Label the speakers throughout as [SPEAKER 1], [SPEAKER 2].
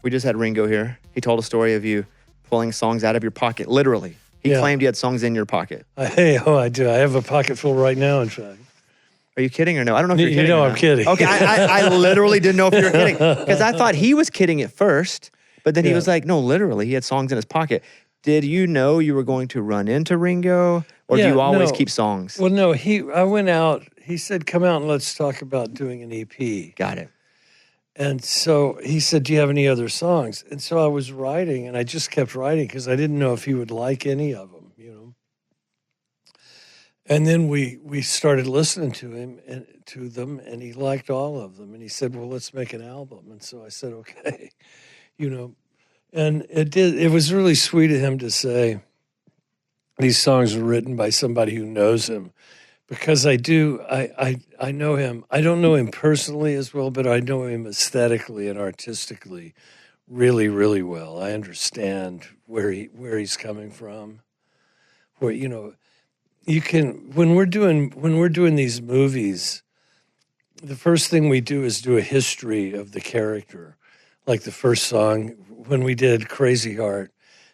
[SPEAKER 1] We just had Ringo here. He told a story of you pulling songs out of your pocket, literally. He claimed you had songs in your pocket.
[SPEAKER 2] I do. I have a pocket full right now, in fact.
[SPEAKER 1] Are you kidding or no? I don't know if you're kidding.
[SPEAKER 2] You know I'm kidding.
[SPEAKER 1] Okay, I literally didn't know if you were kidding. Because I thought he was kidding at first, but then he was like, no, literally, he had songs in his pocket. Did you know you were going to run into Ringo? Or do you always keep songs?
[SPEAKER 2] Well, no, I went out. He said, come out and let's talk about doing an EP.
[SPEAKER 1] Got it.
[SPEAKER 2] And so he said, do you have any other songs? And so I was writing, and I just kept writing because I didn't know if he would like any of them, you know. And then we started listening to him and to them, and he liked all of them. And he said, well, let's make an album. And so I said, okay, you know. And it was really sweet of him to say these songs were written by somebody who knows him. Because I know him. I don't know him personally as well, but I know him aesthetically and artistically really, really well. I understand where he's coming from. Where, you know, you can when we're doing these movies, the first thing we do is do a history of the character. Like the first song when we did Crazy Heart,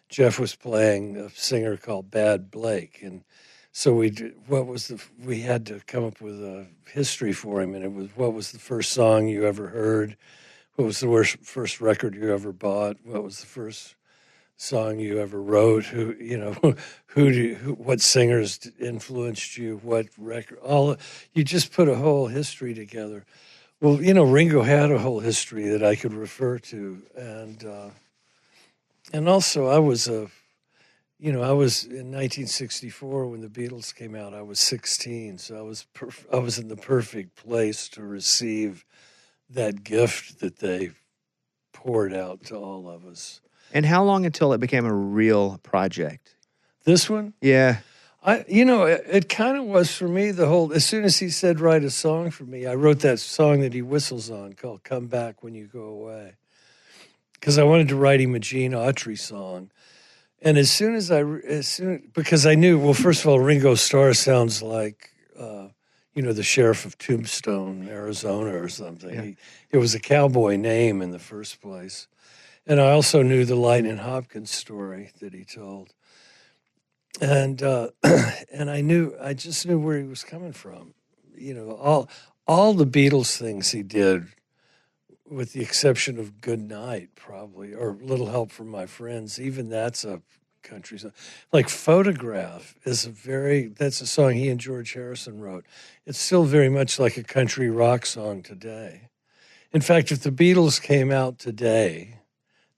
[SPEAKER 2] Jeff was playing a singer called Bad Blake, and so we had to come up with a history for him, and it was, what was the first song you ever heard? What was the first record you ever bought? What was the first song you ever wrote? Who, you know, what singers influenced you? What record? You just put a whole history together. Well, you know, Ringo had a whole history that I could refer to, and also I was in 1964 when the Beatles came out. I was 16, so I was in the perfect place to receive that gift that they poured out to all of us.
[SPEAKER 1] And how long until it became a real project?
[SPEAKER 2] This one?
[SPEAKER 1] Yeah.
[SPEAKER 2] It kind of was for me as soon as he said write a song for me, I wrote that song that he whistles on called Come Back When You Go Away. Because I wanted to write him a Gene Autry song. And because I knew, well, first of all, Ringo Starr sounds like, the sheriff of Tombstone, Arizona or something. Yeah. It was a cowboy name in the first place. And I also knew the Lightning Hopkins story that he told. And I just knew where he was coming from. You know, all the Beatles things he did, with the exception of Good Night, probably, or Little Help from My Friends, even that's a country song. Like Photograph that's a song he and George Harrison wrote. It's still very much like a country rock song today. In fact, if the Beatles came out today,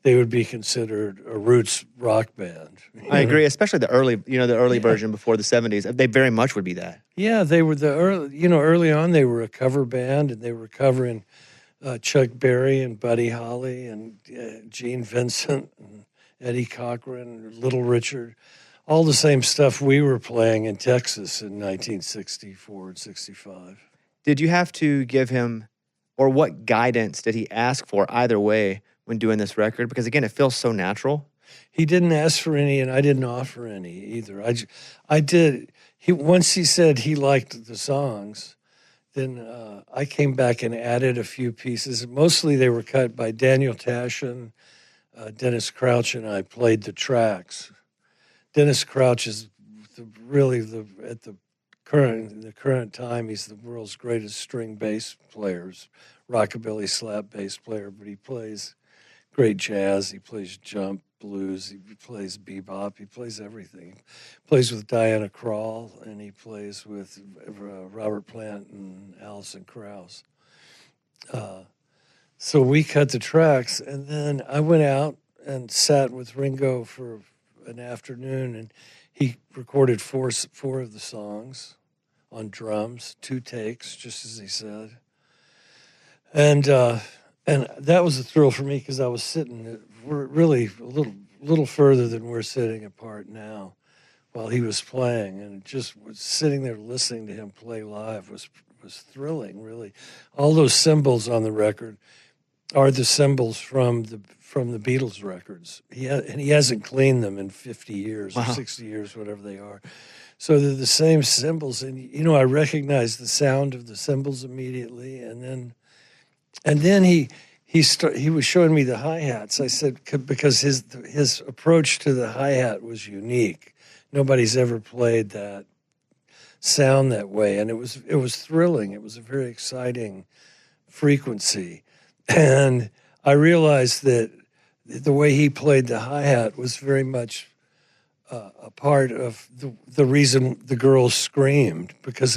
[SPEAKER 2] they would be considered a roots rock band.
[SPEAKER 1] I agree, especially the early version before the 70s. They very much would be that.
[SPEAKER 2] Yeah, they were early on they were a cover band, and they were covering Chuck Berry and Buddy Holly and Gene Vincent and Eddie Cochran and Little Richard, all the same stuff we were playing in Texas in 1964 and 65.
[SPEAKER 1] Did you have to give him, or what guidance did he ask for either way when doing this record? Because again, it feels so natural.
[SPEAKER 2] He didn't ask for any, and I didn't offer any either. I did. Once he said he liked the songs, then I came back and added a few pieces. Mostly they were cut by Daniel Tashin, Dennis Crouch, and I played the tracks. Dennis Crouch is at the current time, he's the world's greatest string bass players, rockabilly slap bass player, but he plays great jazz, he plays jump, blues, he plays bebop, he plays everything. He plays with Diana Krall, and he plays with Robert Plant and Alison Krauss. So we cut the tracks, and then I went out and sat with Ringo for an afternoon, and he recorded four of the songs on drums, 2 takes, just as he said. And that was a thrill for me because I was sitting really a little further than we're sitting apart now while he was playing, and just was sitting there listening to him play live was thrilling, really. All those cymbals on the record are the cymbals from the Beatles records. He hasn't cleaned them in 50 years or 60 years, whatever they are. So they're the same cymbals, and I recognized the sound of the cymbals immediately, and then he he was showing me the hi-hats. I said, because his approach to the hi-hat was unique. Nobody's ever played that sound that way, and it was thrilling. It was a very exciting frequency, and I realized that the way he played the hi-hat was very much a part of the reason the girls screamed, because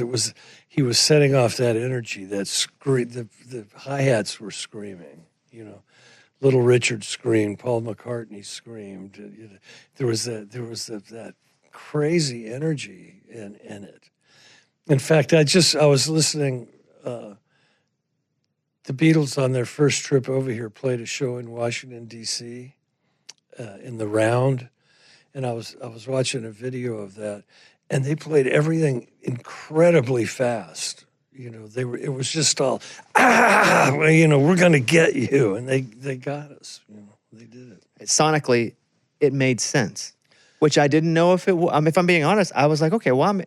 [SPEAKER 2] he was setting off that energy, that the hi-hats were screaming, Little Richard screamed, Paul McCartney screamed. There was that crazy energy in it. In fact, I was listening. The Beatles on their first trip over here played a show in Washington D.C. In the Round, and I was watching a video of that, and they played everything incredibly fast. It was just all, we're going to get you. And they got us, they did it.
[SPEAKER 1] Sonically, it made sense, which I didn't know if if I'm being honest, I was like, okay, well, I'm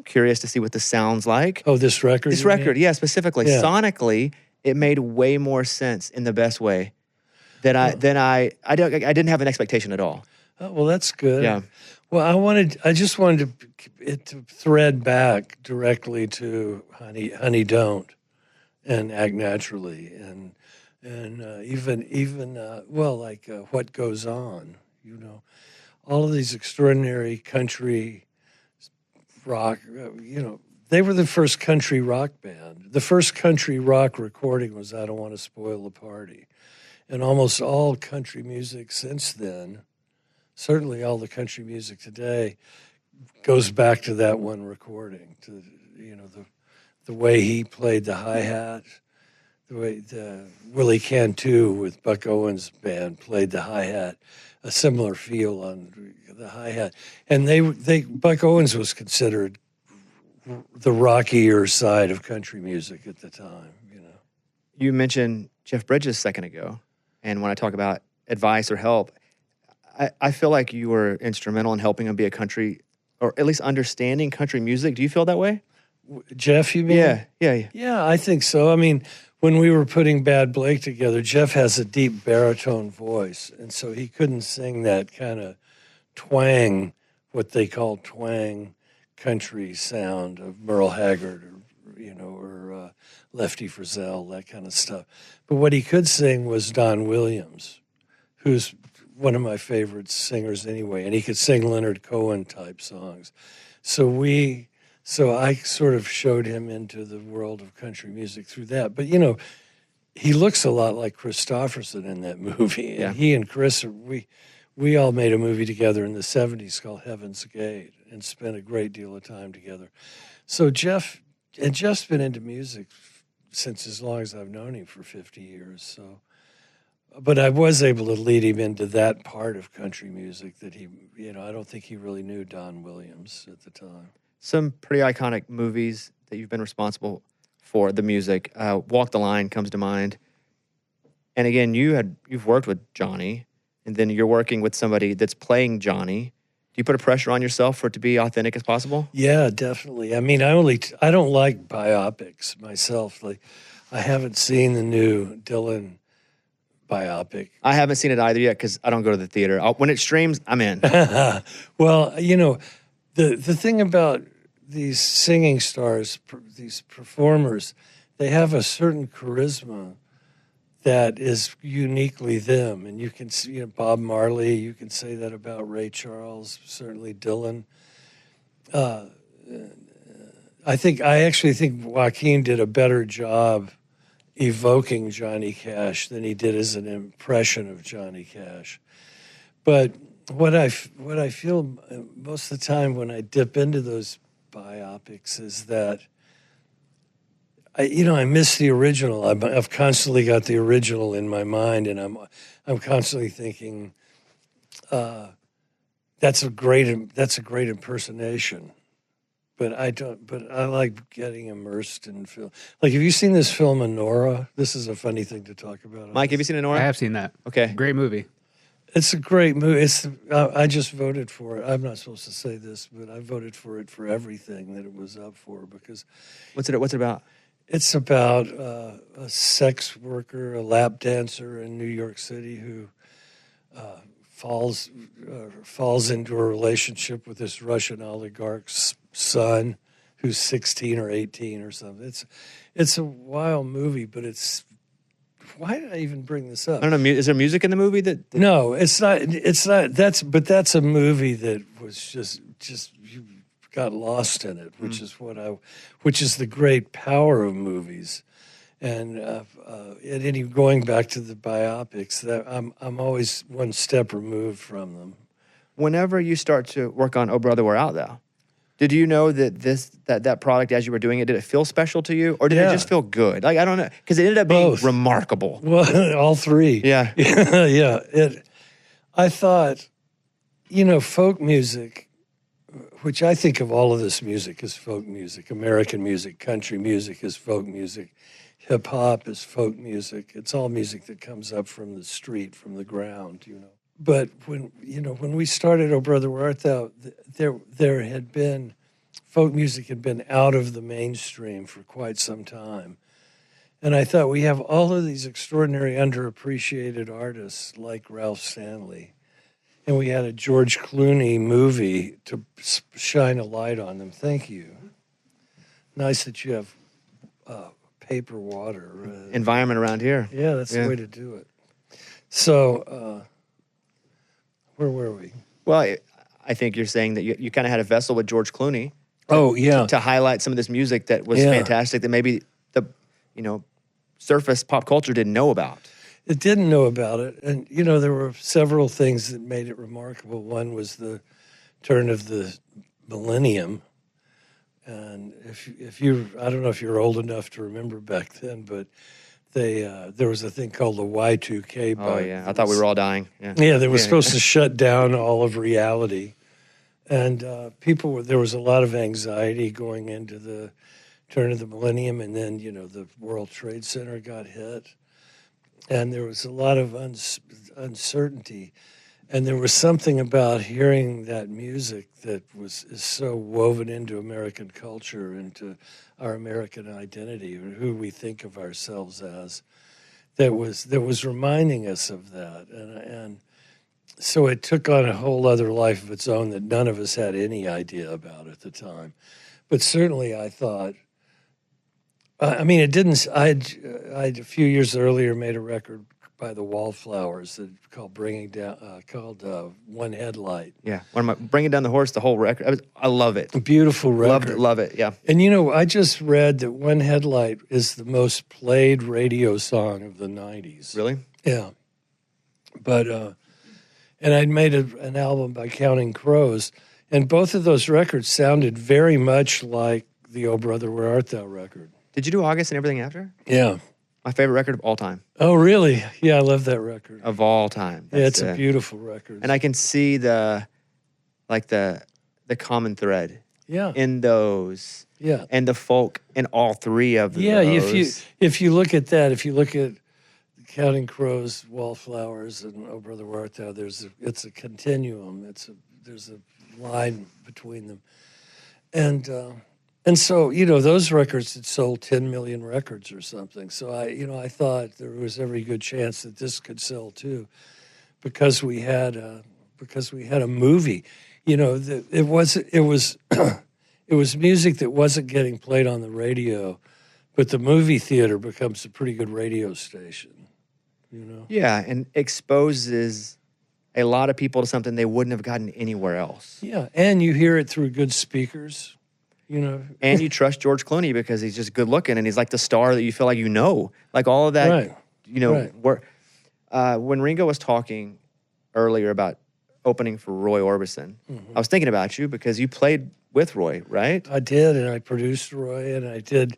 [SPEAKER 1] curious to see what this sounds like.
[SPEAKER 2] Oh, this record?
[SPEAKER 1] This record, yeah, specifically. Yeah. Sonically, it made way more sense in the best way than I didn't have an expectation at all.
[SPEAKER 2] Oh, well, that's good.
[SPEAKER 1] Yeah.
[SPEAKER 2] Well, I just wanted to thread back directly to Honey Don't and Act Naturally and even What Goes On, all of these extraordinary country rock, they were the first country rock band. The first country rock recording was I Don't Want to Spoil the Party. And almost all country music since then, certainly all the country music today, goes back to that one recording, to the way he played the hi-hat, the way the Willie Cantu with Buck Owens' band played the hi-hat, a similar feel on the hi-hat. And Buck Owens was considered the rockier side of country music at the time,
[SPEAKER 1] You mentioned Jeff Bridges a second ago, and when I talk about advice or help, I feel like you were instrumental in helping him be a country, or at least understanding country music. Do you feel that way?
[SPEAKER 2] Jeff, you mean?
[SPEAKER 1] Yeah.
[SPEAKER 2] Yeah, I think so. I mean, when we were putting Bad Blake together, Jeff has a deep baritone voice, and so he couldn't sing that kind of twang, what they call twang country sound of Merle Haggard or Lefty Frizzell, that kind of stuff. But what he could sing was Don Williams, who's one of my favorite singers anyway, and he could sing Leonard Cohen type songs. So I sort of showed him into the world of country music through that. But he looks a lot like Christopherson in that movie.
[SPEAKER 1] Yeah.
[SPEAKER 2] And he and Chris, we all made a movie together in the 70s called Heaven's Gate and spent a great deal of time together. So Jeff's been into music since as long as I've known him, for 50 years. So, but I was able to lead him into that part of country music that he, I don't think he really knew Don Williams at the time.
[SPEAKER 1] Some pretty iconic movies that you've been responsible for the music. Walk the Line comes to mind. And again, you've worked with Johnny, and then you're working with somebody that's playing Johnny. Do you put a pressure on yourself for it to be authentic as possible?
[SPEAKER 2] Yeah, definitely. I mean, I don't like biopics myself. Like, I haven't seen the new Dylan biopic.
[SPEAKER 1] I haven't seen it either yet because I don't go to the theater. When it streams, I'm in.
[SPEAKER 2] Well, the thing about these singing stars, these performers, they have a certain charisma that is uniquely them. And you can see Bob Marley, you can say that about Ray Charles, certainly Dylan. I actually think Joaquin did a better job evoking Johnny Cash than he did as an impression of Johnny Cash. But what I feel most of the time when I dip into those biopics is that I miss the original. I've constantly got the original in my mind, and I'm constantly thinking, that's a great impersonation. But I like getting immersed in film. Like, have you seen this film, Anora? This is a funny thing to talk about.
[SPEAKER 1] Mike, have you seen Anora?
[SPEAKER 3] I have seen that.
[SPEAKER 1] Okay.
[SPEAKER 3] Great movie.
[SPEAKER 2] It's a great movie. I just voted for it. I'm not supposed to say this, but I voted for it for everything that it was up for because...
[SPEAKER 1] What's it about?
[SPEAKER 2] It's about a sex worker, a lap dancer in New York City who falls into a relationship with this Russian oligarch's son, who's 16 or 18 or something. It's a wild movie, but it's. Why did I even bring this up?
[SPEAKER 1] I don't know. Is there music in the movie that?
[SPEAKER 2] No, it's not. It's not. That's a movie that was just you got lost in it, which is which is the great power of movies, and going back to the biopics, that I'm always one step removed from them.
[SPEAKER 1] Whenever you start to work on "Oh Brother, We're Out," though, did you know that that product, as you were doing it, did it feel special to you, or did it just feel good? Like, I don't know, because it ended up being remarkable.
[SPEAKER 2] Well, all three.
[SPEAKER 1] Yeah,
[SPEAKER 2] yeah. I thought, folk music, which I think of all of this music as folk music. American music, country music is folk music. Hip hop is folk music. It's all music that comes up from the street, from the ground, But when we started "Oh Brother, Where Art Thou," there had been folk music had been out of the mainstream for quite some time, and I thought we have all of these extraordinary underappreciated artists like Ralph Stanley, and we had a George Clooney movie to shine a light on them. Thank you. Nice that you have paper water
[SPEAKER 1] environment around here.
[SPEAKER 2] Yeah, that's the way to do it. So. Where were we? Well,
[SPEAKER 1] I think you're saying that you kind of had a vessel with George Clooney.
[SPEAKER 2] To
[SPEAKER 1] highlight some of this music that was fantastic that maybe the surface pop culture didn't know about.
[SPEAKER 2] It didn't know about it, and there were several things that made it remarkable. One was the turn of the millennium, and if you, I don't know if you're old enough to remember back then, but. There was a thing called the Y2K bug.
[SPEAKER 1] Oh, yeah. I thought we were all dying.
[SPEAKER 2] Yeah, they were supposed to shut down all of reality. And there was a lot of anxiety going into the turn of the millennium. And then, the World Trade Center got hit. And there was a lot of uncertainty. And there was something about hearing that music that is so woven into American culture, into our American identity, or who we think of ourselves as, that was reminding us of that. And so it took on a whole other life of its own that none of us had any idea about at the time. But certainly I thought, it didn't, I'd a few years earlier made a record by the Wallflowers called One Headlight.
[SPEAKER 1] Yeah, Bringing Down the Horse, the whole record. I love it.
[SPEAKER 2] A beautiful record.
[SPEAKER 1] Love it, yeah.
[SPEAKER 2] And I just read that One Headlight is the most played radio song of the 90s.
[SPEAKER 1] Really?
[SPEAKER 2] Yeah. But, and I'd made an album by Counting Crows, and both of those records sounded very much like the "Oh Brother, Where Art Thou" record.
[SPEAKER 1] Did you do August and Everything After?
[SPEAKER 2] Yeah.
[SPEAKER 1] My favorite record of all time.
[SPEAKER 2] Oh, really? Yeah, I love that record.
[SPEAKER 1] Of all time.
[SPEAKER 2] It's a beautiful record.
[SPEAKER 1] And I can see the common thread.
[SPEAKER 2] Yeah.
[SPEAKER 1] In those.
[SPEAKER 2] Yeah.
[SPEAKER 1] And the folk in all three of those.
[SPEAKER 2] Yeah, if you look at that, if you look at Counting Crows, Wallflowers, and "Oh Brother, Where Art Thou," it's a continuum. There's a line between them. And so, those records had sold 10 million records or something. So I thought there was every good chance that this could sell too, because we had a movie. It was music that wasn't getting played on the radio, but the movie theater becomes a pretty good radio station.
[SPEAKER 1] Yeah, and exposes a lot of people to something they wouldn't have gotten anywhere else.
[SPEAKER 2] Yeah, and you hear it through good speakers.
[SPEAKER 1] And you trust George Clooney because he's just good looking and he's like the star that you feel like like all of that.
[SPEAKER 2] Right.
[SPEAKER 1] Where when Ringo was talking earlier about opening for Roy Orbison, I was thinking about you because you played with Roy, right?
[SPEAKER 2] I did, and I produced Roy, and I did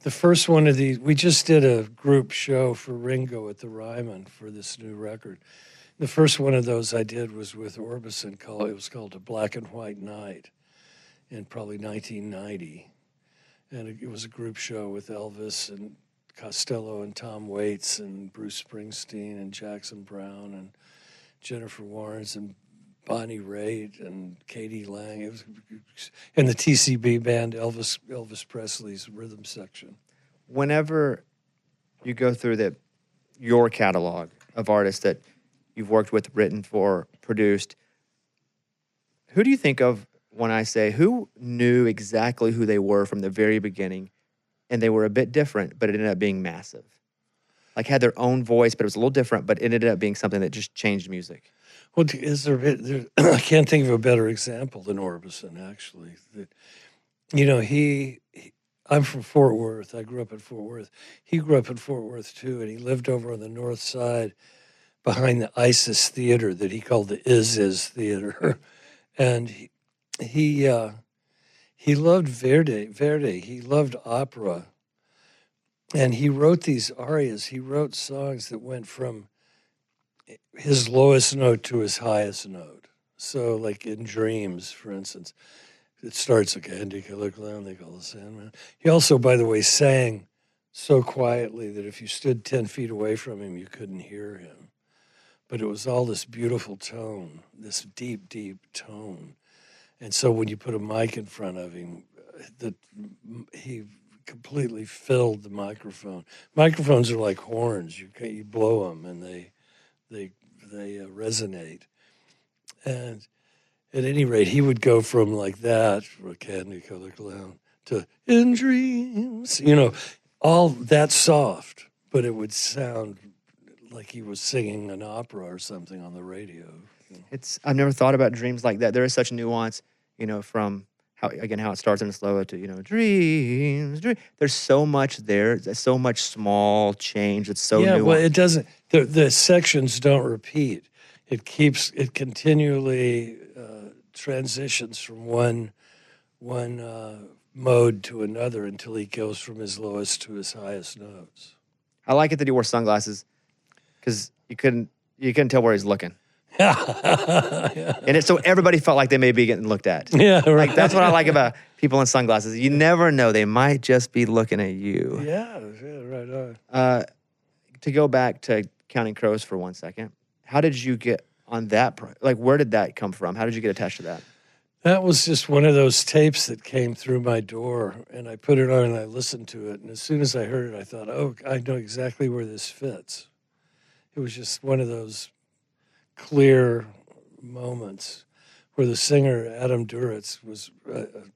[SPEAKER 2] the first one of these. We just did a group show for Ringo at the Ryman for this new record. The first one of those I did was with Orbison. It was called A Black and White Night. In probably 1990, and it was a group show with Elvis and Costello and Tom Waits and Bruce Springsteen and Jackson Browne and Jennifer Warnes and Bonnie Raitt and Katie Lang. It was, and the TCB band, Elvis Presley's rhythm section.
[SPEAKER 1] whenever you go through your catalog of artists that you've worked with, written for, produced, who do you think of when I say who knew exactly who they were from the very beginning and they were a bit different, but it ended up being massive? Like had their own voice, but it was a little different, but it ended up being something that just changed music.
[SPEAKER 2] Well, I can't think of a better example than Orbison, actually. I'm from Fort Worth. I grew up in Fort Worth. He grew up in Fort Worth, too, and he lived over on the north side behind the ISIS theater that he called the Is Theater. And he loved Verdi. He loved opera. And he wrote these arias. He wrote songs that went from his lowest note to his highest note. So, like in Dreams, for instance, it starts like Andy Killer Clown, they call the Sandman. He also, by the way, sang so quietly that if you stood 10 feet away from him, you couldn't hear him. But it was all this beautiful tone, this deep, deep tone. And so when you put a mic in front of him, he completely filled the microphone. Microphones are like horns. You blow them and they resonate. And at any rate, he would go from like that, for a Candy Color Clown, to In Dreams, all that soft, but it would sound like he was singing an opera or something on the radio.
[SPEAKER 1] I've never thought about Dreams like that. There is such nuance, from how it starts in slow to, dreams. There's so much there. There's so much small change. It's so nuanced.
[SPEAKER 2] Well, it doesn't, the sections don't repeat. It continually transitions from one mode to another until he goes from his lowest to his highest notes.
[SPEAKER 1] I like it that he wore sunglasses because you couldn't tell where he's looking.
[SPEAKER 2] Yeah.
[SPEAKER 1] And so everybody felt like they may be getting looked at.
[SPEAKER 2] Yeah, right.
[SPEAKER 1] Like that's what I like about people in sunglasses. You never know; they might just be looking at you.
[SPEAKER 2] Yeah, right on.
[SPEAKER 1] To go back to Counting Crows for 1 second, how did you get on that? Where did that come from? How did you get attached to that?
[SPEAKER 2] That was just one of those tapes that came through my door, and I put it on and I listened to it. And as soon as I heard it, I thought, oh, I know exactly where this fits. It was just one of those clear moments where the singer, Adam Duritz, was an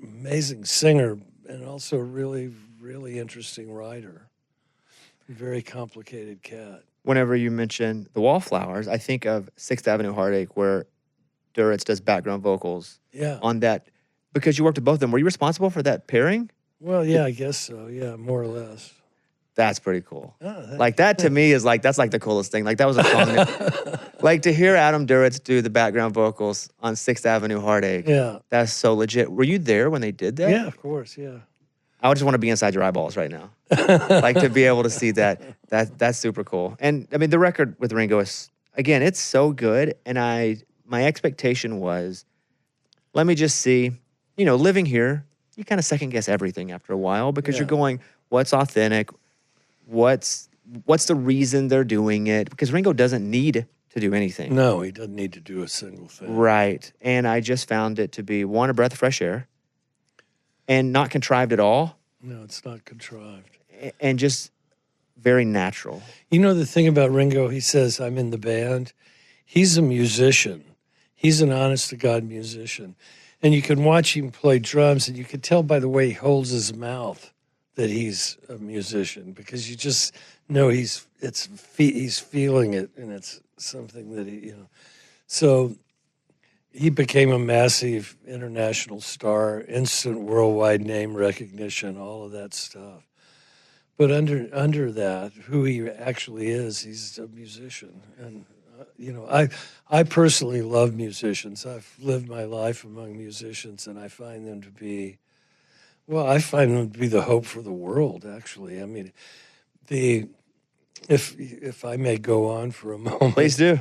[SPEAKER 2] amazing singer and also a really, really interesting writer. A very complicated cat.
[SPEAKER 1] Whenever you mention the Wallflowers, I think of 6th Avenue Heartache, where Duritz does background vocals on that. Because you worked with both of them, were you responsible for that pairing?
[SPEAKER 2] Well, yeah, I guess so. Yeah, more or less.
[SPEAKER 1] That's pretty cool. That to me is that's like the coolest thing. Like that was a song. Like to hear Adam Duritz do the background vocals on 6th Avenue Heartache.
[SPEAKER 2] Yeah. That's
[SPEAKER 1] so legit. Were you there when they did that?
[SPEAKER 2] Yeah, of course, yeah.
[SPEAKER 1] I would just want to be inside your eyeballs right now. Like to be able to see that. That's super cool. And I mean, the record with Ringo is, again, it's so good. And my expectation was, let me just see, living here, you kind of second guess everything after a while because you're going, what's authentic? What's the reason they're doing it? Because Ringo doesn't need to do anything.
[SPEAKER 2] No, he doesn't need to do a single thing.
[SPEAKER 1] Right. And I just found it to be, one, a breath of fresh air and not contrived at all.
[SPEAKER 2] No, it's not contrived.
[SPEAKER 1] And just very natural.
[SPEAKER 2] The thing about Ringo, he says, I'm in the band. He's a musician. He's an honest-to-God musician. And you can watch him play drums, and you can tell by the way he holds his mouth that he's a musician, because you just know he's feeling it, and it's something that he. So he became a massive international star, instant worldwide name recognition, all of that stuff. But under that, who he actually is, he's a musician. And I personally love musicians. I've lived my life among musicians, and I find them to be. Well, I find them to be the hope for the world, actually. I mean, if I may go on for a moment.
[SPEAKER 1] Please do.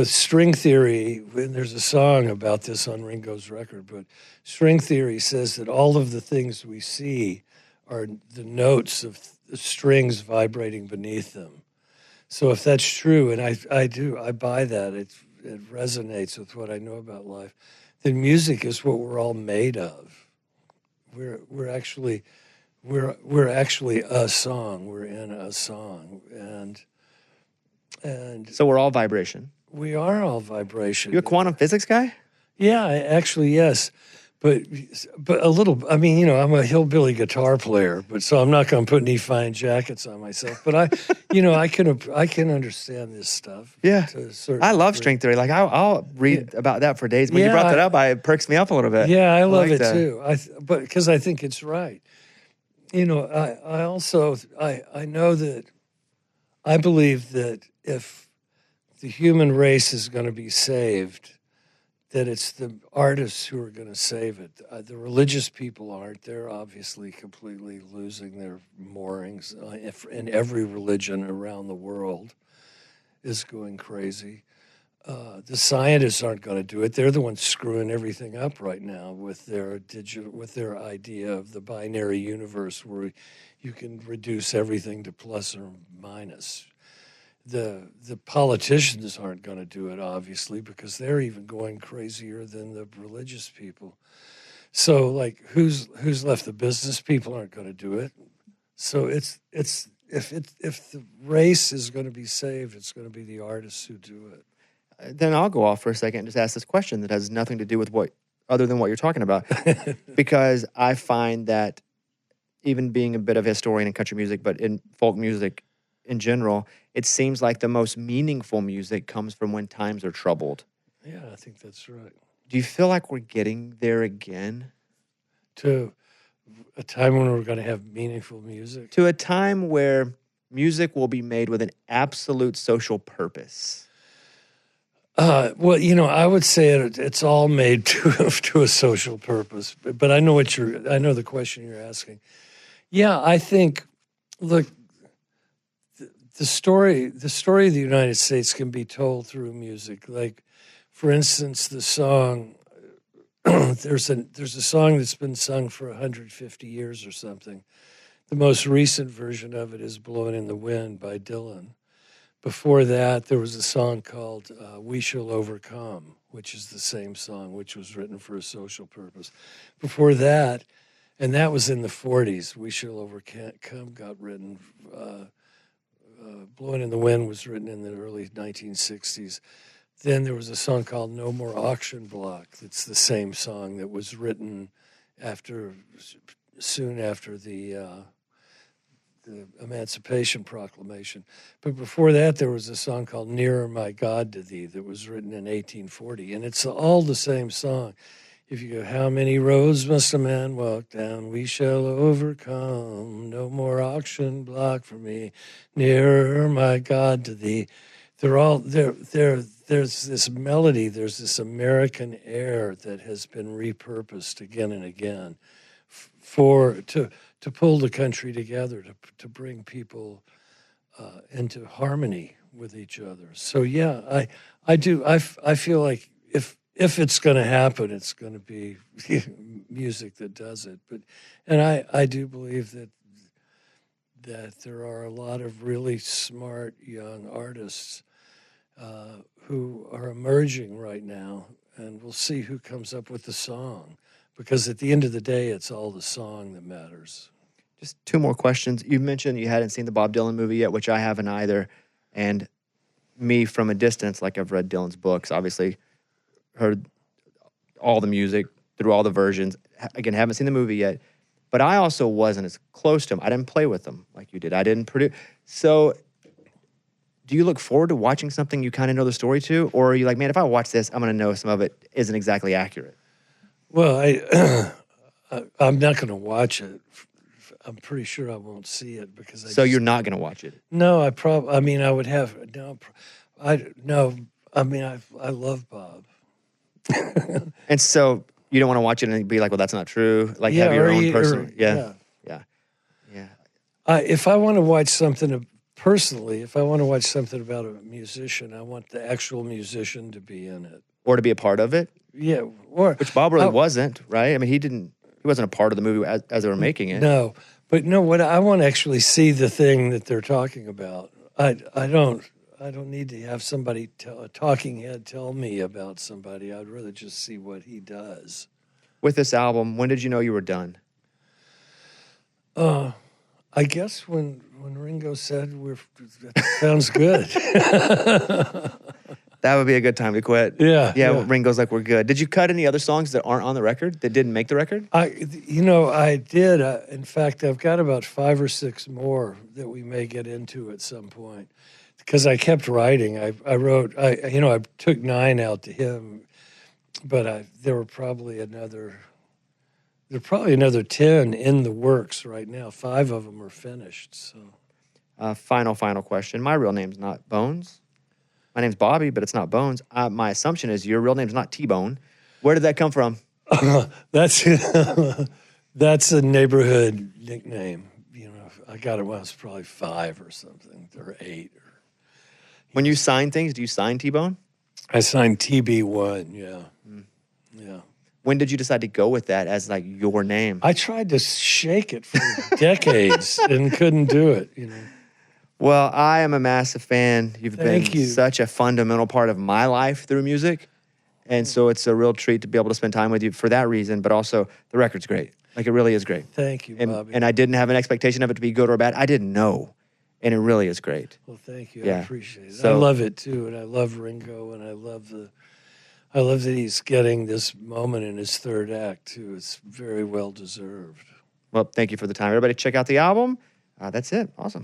[SPEAKER 2] String theory, and there's a song about this on Ringo's record, but string theory says that all of the things we see are the notes of the strings vibrating beneath them. So if that's true, and I buy that, it resonates with what I know about life, then music is what we're all made of. we're actually we're actually a song. We're in a song, and
[SPEAKER 1] So we're all vibration.
[SPEAKER 2] we are all vibration.
[SPEAKER 1] You a quantum physics guy?
[SPEAKER 2] Yeah, actually, yes. But a little. I mean, you know, I'm a hillbilly guitar player, but so I'm not going to put any fine jackets on myself. But I can understand this stuff.
[SPEAKER 1] Yeah,
[SPEAKER 2] to a certain
[SPEAKER 1] I love
[SPEAKER 2] degree.
[SPEAKER 1] string theory. Like I'll read about that for days. When you
[SPEAKER 2] Yeah,
[SPEAKER 1] brought that up, it perks me up a little bit.
[SPEAKER 2] Yeah, I love
[SPEAKER 1] like
[SPEAKER 2] it
[SPEAKER 1] that.
[SPEAKER 2] too. But because I think it's right. You know, I also I know that I believe that if the human race is going to be saved, that it's the artists who are going to save it. The religious people aren't. They're obviously completely losing their moorings. And every religion around the world is going crazy. The scientists aren't going to do it. They're the ones screwing everything up right now with their idea of the binary universe, where you can reduce everything to plus or minus. The politicians aren't going to do it, obviously, because they're even going crazier than the religious people. So, like, who's left? The business people aren't going to do it. So if the race is going to be saved, it's going to be the artists who do it.
[SPEAKER 1] Then I'll go off for a second and just ask this question that has nothing to do with other than what you're talking about, because I find that even being a bit of a historian in country music, but in folk music in general, it seems like the most meaningful music comes from when times are troubled.
[SPEAKER 2] Yeah, I think that's right.
[SPEAKER 1] Do you feel like we're getting there again?
[SPEAKER 2] To a time when we're going to have meaningful music?
[SPEAKER 1] To a time where music will be made with an absolute social purpose.
[SPEAKER 2] Well, you know, I would say it's all made to a social purpose. But I know I know the question you're asking. Yeah, I think, look, the story of the United States can be told through music. Like, for instance, the song. There's a song that's been sung for 150 years or something. The most recent version of it is "Blowing in the Wind" by Dylan. Before that, there was a song called "We Shall Overcome," which is the same song, which was written for a social purpose. Before that, and that was in the 40s, "We Shall Overcome" got written. "Blowing in the Wind" was written in the early 1960s. Then there was a song called "No More Auction Block." That's the same song that was written soon after the Emancipation Proclamation. But before that, there was a song called "Nearer My God to Thee" that was written in 1840. And it's all the same song. If you go, "How many roads must a man walk down? We shall overcome. No more auction block for me. Nearer my God to Thee." They're all there's this melody, there's this American air that has been repurposed again and again to pull the country together, to bring people into harmony with each other. So yeah, I do. I feel like if it's going to happen, it's going to be music that does it. And I do believe that there are a lot of really smart young artists who are emerging right now, and we'll see who comes up with the song. Because at the end of the day, it's all the song that matters.
[SPEAKER 1] Just two more questions. You mentioned you hadn't seen the Bob Dylan movie yet, which I haven't either. And me from a distance, like I've read Dylan's books, obviously heard all the music through all the versions. Again, haven't seen the movie yet. But I also wasn't as close to him. I didn't play with him like you did. I didn't produce. So do you look forward to watching something you kind of know the story to? Or are you like, man, if I watch this, I'm going to know some of it isn't exactly accurate?
[SPEAKER 2] Well, I'm not going to watch it. I'm pretty sure I won't see it because
[SPEAKER 1] you're not going to watch it?
[SPEAKER 2] No, I would have I love Bob.
[SPEAKER 1] And so you don't want to watch it and be like, well, that's not true. Like have your own personal. Yeah.
[SPEAKER 2] If I want to watch something personally, if I want to watch something about a musician, I want the actual musician to be in it.
[SPEAKER 1] Or to be a part of it?
[SPEAKER 2] Yeah.
[SPEAKER 1] Which Bob really wasn't, right? I mean, he wasn't a part of the movie as they were making it.
[SPEAKER 2] No. But no, what I want to actually see the thing that they're talking about. I don't need to have somebody a talking head tell me about somebody. I'd rather just see what he does.
[SPEAKER 1] With this album, when did you know you were done?
[SPEAKER 2] I guess when Ringo said that sounds good.
[SPEAKER 1] That would be a good time to quit.
[SPEAKER 2] Yeah.
[SPEAKER 1] Ringo's like, we're good. Did you cut any other songs that aren't on the record, that didn't make the record?
[SPEAKER 2] I did. In fact, I've got about 5 or 6 more that we may get into at some point. Because I kept writing. I took 9 out to him, but there were probably another 10 in the works right now. 5 of them are finished. So,
[SPEAKER 1] final question. My real name's not Bones. My name's Bobby, but it's not Bones. My assumption is your real name's not T-Bone. Where did that come from?
[SPEAKER 2] That's a neighborhood nickname. I got it when I was probably 5 or something, or 8.
[SPEAKER 1] When you sign things, do you sign T-Bone?
[SPEAKER 2] I signed TB1. Yeah. Yeah.
[SPEAKER 1] When did you decide to go with that as like your name?
[SPEAKER 2] I tried to shake it for decades and couldn't do it.
[SPEAKER 1] Well, I am a massive fan. You've been
[SPEAKER 2] Thank you.
[SPEAKER 1] such a fundamental part of my life through music. And so it's a real treat to be able to spend time with you for that reason, but also the record's great. Like, it really is great.
[SPEAKER 2] Thank you, Bobby.
[SPEAKER 1] And I didn't have an expectation of it to be good or bad. I didn't know. And it really is great.
[SPEAKER 2] Well, thank you.
[SPEAKER 1] Yeah.
[SPEAKER 2] I appreciate it.
[SPEAKER 1] So,
[SPEAKER 2] I love it too, and I love Ringo, and I love that he's getting this moment in his 3rd act too. It's very well deserved.
[SPEAKER 1] Well, thank you for the time. Everybody check out the album. That's it. Awesome.